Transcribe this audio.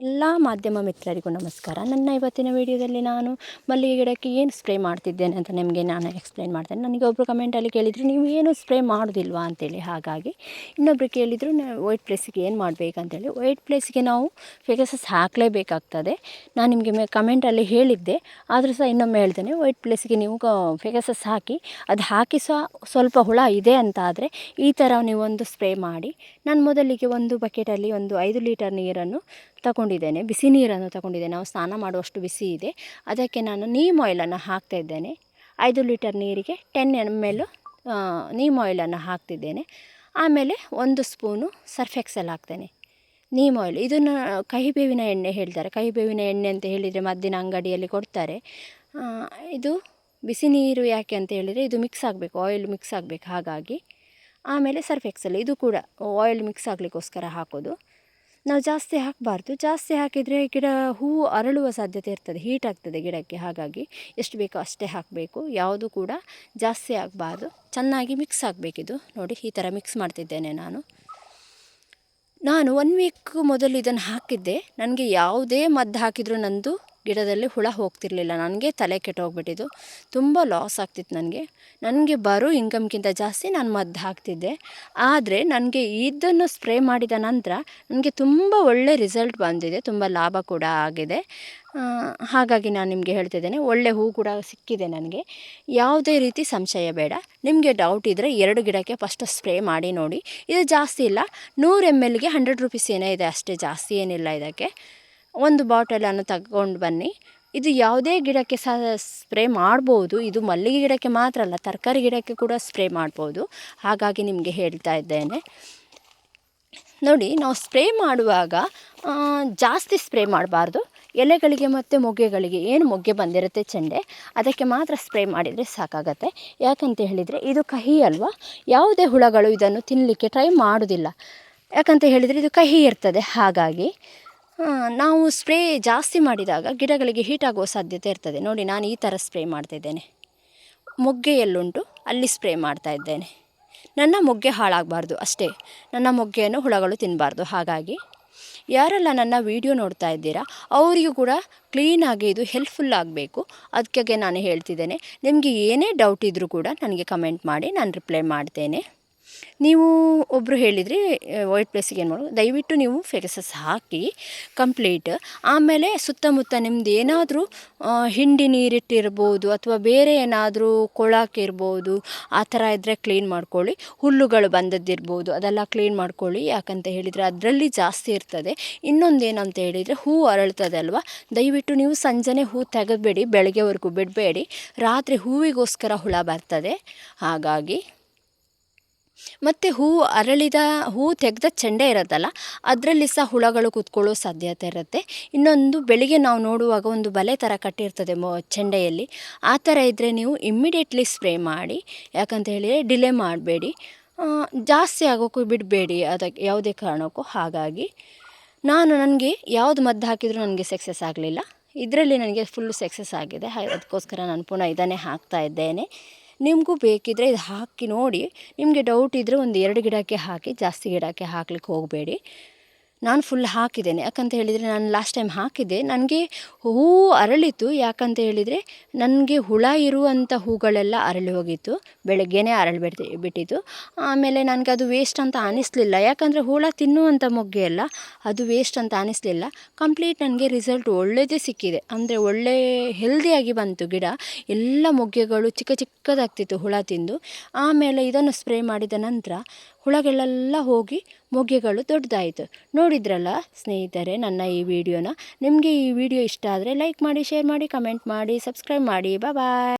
ಎಲ್ಲ ಮಾಧ್ಯಮ ಮಿತ್ರರಿಗೂ ನಮಸ್ಕಾರ. ನನ್ನ ಇವತ್ತಿನ ವಿಡಿಯೋದಲ್ಲಿ ನಾನು ಮಲ್ಲಿಗೆ ಗಿಡಕ್ಕೆ ಏನು ಸ್ಪ್ರೇ ಮಾಡ್ತಿದ್ದೇನೆ ಅಂತ ನಿಮಗೆ ನಾನು ಎಕ್ಸ್ಪ್ಲೈನ್ ಮಾಡ್ತೇನೆ. ನನಗೆ ಒಬ್ಬರು ಕಮೆಂಟಲ್ಲಿ ಕೇಳಿದರು, ನೀವು ಏನು ಸ್ಪ್ರೇ ಮಾಡೋದಿಲ್ವಾ ಅಂತೇಳಿ. ಹಾಗಾಗಿ ಇನ್ನೊಬ್ಬರು ಕೇಳಿದರು, ವೈಟ್ ಪ್ಲೇಸಿಗೆ ಏನು ಮಾಡಬೇಕಂತೇಳಿ. ವೈಟ್ ಪ್ಲೇಸಿಗೆ ನಾವು ಫೆಗಸಸ್ ಹಾಕಲೇಬೇಕಾಗ್ತದೆ. ನಾನು ನಿಮಗೆ ಕಮೆಂಟಲ್ಲಿ ಹೇಳಿದ್ದೆ, ಆದರೂ ಸಹ ಇನ್ನೊಮ್ಮೆ ಹೇಳ್ತೇನೆ. ವೈಟ್ ಪ್ಲೇಸಿಗೆ ನೀವು ಫೆಗಸಸ್ ಹಾಕಿ, ಅದು ಹಾಕಿ ಸಹ ಸ್ವಲ್ಪ ಹುಳ ಇದೆ ಅಂತ ಆದರೆ ಈ ಥರ ನೀವೊಂದು ಸ್ಪ್ರೇ ಮಾಡಿ. ನಾನು ಮೊದಲಿಗೆ ಒಂದು ಬಕೆಟಲ್ಲಿ ಒಂದು 5 ಲೀಟರ್ ನೀರನ್ನು ತಗೊಂಡಿದ್ದೇನೆ, ಬಿಸಿ ನೀರನ್ನು ತಗೊಂಡಿದ್ದೇನೆ. ನಾವು ಸ್ನಾನ ಮಾಡುವಷ್ಟು ಬಿಸಿ ಇದೆ. ಅದಕ್ಕೆ ನಾನು ನೀಮ್ ಆಯಿಲನ್ನು ಹಾಕ್ತಾಯಿದ್ದೇನೆ. 5 ಲೀಟರ್ ನೀರಿಗೆ 10 ml ನೀಮ್ ಆಯಿಲನ್ನು ಹಾಕ್ತಿದ್ದೇನೆ. ಆಮೇಲೆ 1 ಸ್ಪೂನು ಸರ್ಫ್ ಎಕ್ಸೆಲ್ ಹಾಕ್ತೇನೆ. ನೀಮ್ ಆಯಿಲ್ ಇದನ್ನು ಕಹಿಬೇವಿನ ಎಣ್ಣೆ ಹೇಳ್ತಾರೆ. ಕಹಿಬೇವಿನ ಎಣ್ಣೆ ಅಂತ ಹೇಳಿದರೆ ಮದ್ದಿನ ಅಂಗಡಿಯಲ್ಲಿ ಕೊಡ್ತಾರೆ. ಇದು ಬಿಸಿ ನೀರು ಯಾಕೆ ಅಂತ ಹೇಳಿದರೆ ಇದು ಮಿಕ್ಸ್ ಆಗಬೇಕು, ಆಯಿಲ್ ಮಿಕ್ಸ್ ಆಗಬೇಕು. ಹಾಗಾಗಿ ಆಮೇಲೆ ಸರ್ಫ್ ಎಕ್ಸೆಲ್ ಇದು ಕೂಡ ಆಯಿಲ್ ಮಿಕ್ಸ್ ಆಗಲಿಕ್ಕೋಸ್ಕರ ಹಾಕೋದು. ನಾವು ಜಾಸ್ತಿ ಹಾಕಬಾರ್ದು. ಜಾಸ್ತಿ ಹಾಕಿದರೆ ಗಿಡ ಹೂವು ಅರಳುವ ಸಾಧ್ಯತೆ ಇರ್ತದೆ, ಹೀಟ್ ಆಗ್ತದೆ ಗಿಡಕ್ಕೆ. ಹಾಗಾಗಿ ಎಷ್ಟು ಬೇಕೋ ಅಷ್ಟೇ ಹಾಕಬೇಕು, ಯಾವುದು ಕೂಡ ಜಾಸ್ತಿ ಆಗಬಾರ್ದು. ಚೆನ್ನಾಗಿ ಮಿಕ್ಸ್ ಆಗಬೇಕಿದು. ನೋಡಿ, ಈ ಥರ ಮಿಕ್ಸ್ ಮಾಡ್ತಿದ್ದೇನೆ ನಾನು 1 ವೀಕ್ ಮೊದಲು ಇದನ್ನು ಹಾಕಿದ್ದೆ. ನನಗೆ ಯಾವುದೇ ಮದ್ದು ಹಾಕಿದರೂ ನಂದು ಗಿಡದಲ್ಲಿ ಹುಳ ಹೋಗ್ತಿರಲಿಲ್ಲ. ನನಗೆ ತಲೆ ಕೆಟ್ಟೋಗ್ಬಿಟ್ಟಿದ್ದು, ತುಂಬ ಲಾಸ್ ಆಗ್ತಿತ್ತು ನನಗೆ ಬರೋ ಇನ್ಕಮ್ಗಿಂತ ಜಾಸ್ತಿ ನಾನು ಮದ್ದು ಹಾಕ್ತಿದ್ದೆ. ಆದರೆ ನನಗೆ ಇದನ್ನು ಸ್ಪ್ರೇ ಮಾಡಿದ ನಂತರ ನನಗೆ ತುಂಬ ಒಳ್ಳೆ ರಿಸಲ್ಟ್ ಬಂದಿದೆ, ತುಂಬ ಲಾಭ ಕೂಡ ಆಗಿದೆ. ಹಾಗಾಗಿ ನಾನು ನಿಮಗೆ ಹೇಳ್ತಿದ್ದೇನೆ, ಒಳ್ಳೆ ಹೂ ಕೂಡ ಸಿಕ್ಕಿದೆ ನನಗೆ. ಯಾವುದೇ ರೀತಿ ಸಂಶಯ ಬೇಡ. ನಿಮಗೆ ಡೌಟ್ ಇದ್ದರೆ 2 ಗಿಡಕ್ಕೆ ಫಸ್ಟ್ ಸ್ಪ್ರೇ ಮಾಡಿ ನೋಡಿ. ಇದು ಜಾಸ್ತಿ ಇಲ್ಲ, 100 mlಗೆ 100 ರೂಪೀಸ್ ಏನೇ ಇದೆ ಅಷ್ಟೇ, ಜಾಸ್ತಿ ಏನಿಲ್ಲ ಇದಕ್ಕೆ. ಒಂದು ಬಾಟಲನ್ನು ತಗೊಂಡು ಬನ್ನಿ. ಇದು ಯಾವುದೇ ಗಿಡಕ್ಕೆ ಸಹ ಸ್ಪ್ರೇ ಮಾಡ್ಬೋದು. ಇದು ಮಲ್ಲಿಗೆ ಗಿಡಕ್ಕೆ ಮಾತ್ರ ಅಲ್ಲ, ತರಕಾರಿ ಗಿಡಕ್ಕೆ ಕೂಡ ಸ್ಪ್ರೇ ಮಾಡ್ಬೋದು. ಹಾಗಾಗಿ ನಿಮಗೆ ಹೇಳ್ತಾ ಇದ್ದೇನೆ. ನೋಡಿ, ನಾವು ಸ್ಪ್ರೇ ಮಾಡುವಾಗ ಜಾಸ್ತಿ ಸ್ಪ್ರೇ ಮಾಡಬಾರ್ದು. ಎಲೆಗಳಿಗೆ ಮತ್ತು ಮೊಗ್ಗೆಗಳಿಗೆ, ಏನು ಮೊಗ್ಗೆ ಬಂದಿರುತ್ತೆ ಚೆಂಡೆ, ಅದಕ್ಕೆ ಮಾತ್ರ ಸ್ಪ್ರೇ ಮಾಡಿದರೆ ಸಾಕಾಗತ್ತೆ. ಯಾಕಂತ ಹೇಳಿದರೆ ಇದು ಕಹಿ ಅಲ್ವಾ, ಯಾವುದೇ ಹುಳಗಳು ಇದನ್ನು ತಿನ್ನಲಿಕ್ಕೆ ಟ್ರೈ ಮಾಡೋದಿಲ್ಲ. ಯಾಕಂತ ಹೇಳಿದರೆ ಇದು ಕಹಿ ಇರ್ತದೆ. ಹಾಗಾಗಿ ನಾವು ಸ್ಪ್ರೇ ಜಾಸ್ತಿ ಮಾಡಿದಾಗ ಗಿಡಗಳಿಗೆ ಹೀಟ್ ಆಗುವ ಸಾಧ್ಯತೆ ಇರ್ತದೆ. ನೋಡಿ, ನಾನು ಈ ಥರ ಸ್ಪ್ರೇ ಮಾಡ್ತಾಯಿದ್ದೇನೆ. ಮೊಗ್ಗೆ ಎಲ್ಲುಂಟು ಅಲ್ಲಿ ಸ್ಪ್ರೇ ಮಾಡ್ತಾಯಿದ್ದೇನೆ. ನನ್ನ ಮೊಗ್ಗೆ ಹಾಳಾಗಬಾರ್ದು ಅಷ್ಟೇ, ನನ್ನ ಮೊಗ್ಗೆಯನ್ನು ಹುಳಗಳು ತಿನ್ನಬಾರ್ದು. ಹಾಗಾಗಿ ಯಾರೆಲ್ಲ ನನ್ನ ವಿಡಿಯೋ ನೋಡ್ತಾ ಇದ್ದೀರಾ ಅವರಿಗೂ ಕೂಡ ಕ್ಲೀನಾಗಿ ಇದು ಹೆಲ್ಪ್ಫುಲ್ ಆಗಬೇಕು. ಅದಕ್ಕೆ ನಾನು ಹೇಳ್ತಿದ್ದೇನೆ. ನಿಮಗೆ ಏನೇ ಡೌಟ್ ಇದ್ದರೂ ಕೂಡ ನನಗೆ ಕಮೆಂಟ್ ಮಾಡಿ, ನಾನು ರಿಪ್ಲೈ ಮಾಡ್ತೇನೆ. ನೀವು ಒಬ್ಬರು ಹೇಳಿದ್ರಿ ವೈಟ್ ಪ್ಲೇಸಿಗೆ ಏನು ಮಾಡೋದು, ದಯವಿಟ್ಟು ನೀವು ಫೆಗಸಸ್ ಹಾಕಿ ಕಂಪ್ಲೀಟ್. ಆಮೇಲೆ ಸುತ್ತಮುತ್ತ ನಿಮ್ದು ಏನಾದರೂ ಹಿಂಡಿ ನೀರಿಟ್ಟಿರ್ಬೋದು ಅಥವಾ ಬೇರೆ ಏನಾದರೂ ಕೊಳಕಿರ್ಬೋದು, ಆ ಥರ ಇದ್ದರೆ ಕ್ಲೀನ್ ಮಾಡ್ಕೊಳ್ಳಿ. ಹುಲ್ಲುಗಳು ಬಂದದ್ದಿರ್ಬೋದು, ಅದೆಲ್ಲ ಕ್ಲೀನ್ ಮಾಡ್ಕೊಳ್ಳಿ. ಯಾಕಂತ ಹೇಳಿದರೆ ಅದರಲ್ಲಿ ಜಾಸ್ತಿ ಇರ್ತದೆ. ಇನ್ನೊಂದೇನಂತ ಹೇಳಿದರೆ ಹೂ ಅರಳ್ತದೆ ಅಲ್ವಾ, ದಯವಿಟ್ಟು ನೀವು ಸಂಜೆ ಹೂ ತೆಗೆದುಬೇಡಿ, ಬೆಳಗ್ಗೆವರೆಗೂ ಬಿಡಬೇಡಿ. ರಾತ್ರಿ ಹೂವಿಗೋಸ್ಕರ ಹುಳ ಬರ್ತದೆ. ಹಾಗಾಗಿ ಮತ್ತು ಹೂ ತೆಗೆದ ಚೆಂಡೆ ಇರುತ್ತಲ್ಲ, ಅದರಲ್ಲಿ ಸಹ ಹುಳಗಳು ಕೂತ್ಕೊಳ್ಳೋ ಸಾಧ್ಯತೆ ಇರುತ್ತೆ. ಇನ್ನೊಂದು, ಬೆಳಿಗ್ಗೆ ನಾವು ನೋಡುವಾಗ ಒಂದು ಬಲೆ ಥರ ಕಟ್ಟಿರ್ತದೆ ಚೆಂಡೆಯಲ್ಲಿ, ಆ ಥರ ಇದ್ದರೆ ನೀವು ಇಮ್ಮಿಡಿಯೇಟ್ಲಿ ಸ್ಪ್ರೇ ಮಾಡಿ. ಯಾಕಂತ ಹೇಳಿದರೆ ಡಿಲೇ ಮಾಡಬೇಡಿ, ಜಾಸ್ತಿ ಆಗೋಕ್ಕೂ ಬಿಡಬೇಡಿ ಅದಕ್ಕೆ ಯಾವುದೇ ಕಾರಣಕ್ಕೂ. ಹಾಗಾಗಿ ನನಗೆ ಯಾವುದು ಮದ್ದು ಹಾಕಿದರೂ ನನಗೆ ಸಕ್ಸಸ್ ಆಗಲಿಲ್ಲ. ಇದರಲ್ಲಿ ನನಗೆ ಫುಲ್ ಸಕ್ಸಸ್ ಆಗಿದೆ. ಅದಕ್ಕೋಸ್ಕರ ನಾನು ಪುನಃ ಇದನ್ನೇ ಹಾಕ್ತಾ ಇದ್ದೇನೆ. ನಿಮಗೂ ಬೇಕಿದ್ದರೆ ಇದು ಹಾಕಿ ನೋಡಿ. ನಿಮಗೆ ಡೌಟ್ ಇದ್ದರೆ ಒಂದು 2 ಗಿಡಕ್ಕೆ ಹಾಕಿ, ಜಾಸ್ತಿ ಗಿಡಕ್ಕೆ ಹಾಕ್ಲಿಕ್ಕೆ ಹೋಗಬೇಡಿ. ನಾನು ಫುಲ್ ಹಾಕಿದ್ದೇನೆ. ಯಾಕಂತ ಹೇಳಿದರೆ ನಾನು ಲಾಸ್ಟ್ ಟೈಮ್ ಹಾಕಿದ್ದೆ, ನನಗೆ ಹೂ ಅರಳಿತು. ಯಾಕಂತ ಹೇಳಿದರೆ ನನಗೆ ಹುಳ ಇರುವಂಥ ಹೂಗಳೆಲ್ಲ ಅರಳಿ ಹೋಗಿತ್ತು, ಬೆಳಗ್ಗೆನೇ ಬಿಟ್ಟಿತ್ತು. ಆಮೇಲೆ ನನಗೆ ಅದು ವೇಸ್ಟ್ ಅಂತ ಅನ್ನಿಸ್ಲಿಲ್ಲ. ಯಾಕಂದರೆ ಹುಳ ತಿನ್ನುವಂಥ ಮೊಗ್ಗೆ ಅಲ್ಲ, ಅದು ವೇಸ್ಟ್ ಅಂತ ಅನ್ನಿಸ್ಲಿಲ್ಲ. ಕಂಪ್ಲೀಟ್ ನನಗೆ ರಿಸಲ್ಟ್ ಒಳ್ಳೆಯದೇ ಸಿಕ್ಕಿದೆ. ಅಂದರೆ ಒಳ್ಳೆ ಹೆಲ್ದಿಯಾಗಿ ಬಂತು ಗಿಡ. ಎಲ್ಲ ಮೊಗ್ಗೆಗಳು ಚಿಕ್ಕದಾಗ್ತಿತ್ತು ಹುಳ ತಿಂದು. ಆಮೇಲೆ ಇದನ್ನು ಸ್ಪ್ರೇ ಮಾಡಿದ ನಂತರ ಹುಳಗಳೆಲ್ಲ ಹೋಗಿ ಮೊಗ್ಗೆಗಳು ದೊಡ್ಡದಾಯಿತು. ನೋಡಿದ್ರಲ್ಲ ಸ್ನೇಹಿತರೆ ನನ್ನ ಈ ವಿಡಿಯೋನ. ನಿಮಗೆ ಈ ವಿಡಿಯೋ ಇಷ್ಟ ಆದರೆ ಲೈಕ್ ಮಾಡಿ, ಶೇರ್ ಮಾಡಿ, ಕಮೆಂಟ್ ಮಾಡಿ, ಸಬ್ಸ್ಕ್ರೈಬ್ ಮಾಡಿ. ಬಾಯ್.